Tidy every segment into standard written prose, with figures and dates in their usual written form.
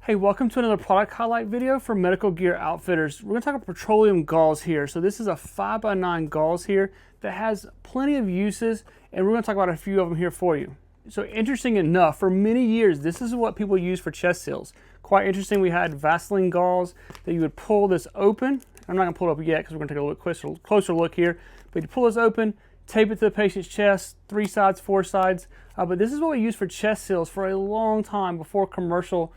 Hey, welcome to another product highlight video for Medical Gear Outfitters. We're going to talk about petroleum gauze here. So this is a 5x9 gauze here that has plenty of uses, and we're going to talk about a few of them here for you. So interesting enough, for many years, this is what people use for chest seals. Quite interesting, we had Vaseline gauze that you would pull this open. I'm not going to pull it up yet because we're going to take a little closer look here. But you pull this open, tape it to the patient's chest, 3 sides, 4 sides. But this is what we used for chest seals for a long time before commercial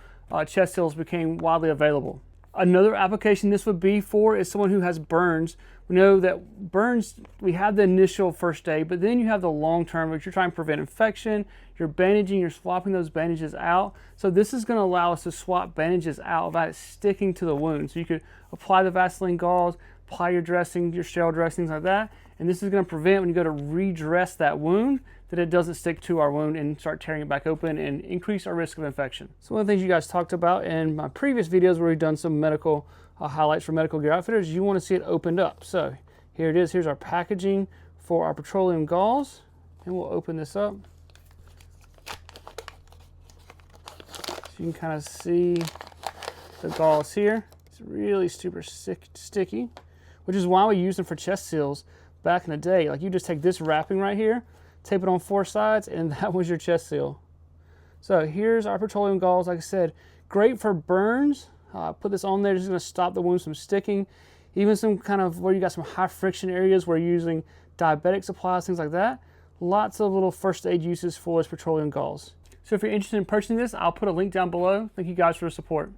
chest seals became widely available. Another application this would be for is someone who has burns. We know that burns, we have the initial first aid, but then you have the long term, which you're trying to prevent infection, you're bandaging, you're swapping those bandages out. So this is going to allow us to swap bandages out without it sticking to the wound. So you could apply the Vaseline gauze, apply your dressing, your sterile dressings like that, and this is going to prevent when you go to redress that wound that it doesn't stick to our wound and start tearing it back open and increase our risk of infection. So one of the things you guys talked about in my previous videos where we've done some medical highlights for Medical Gear Outfitters, you want to see it opened up. So here it is. Here's our packaging for our petroleum gauze, and we'll open this up. So you can kind of see the gauze here. It's really super sticky, which is why we use them for chest seals back in the day. Like you just take this wrapping right here, tape it on 4 sides, and that was your chest seal. So here's our petroleum gauze. Like I said, great for burns. Put this on there, just going to stop the wounds from sticking. Even some kind of where you got some high friction areas where you're using diabetic supplies, things like that. Lots of little first aid uses for this petroleum gauze. So if you're interested in purchasing this, I'll put a link down below. Thank you guys for the support.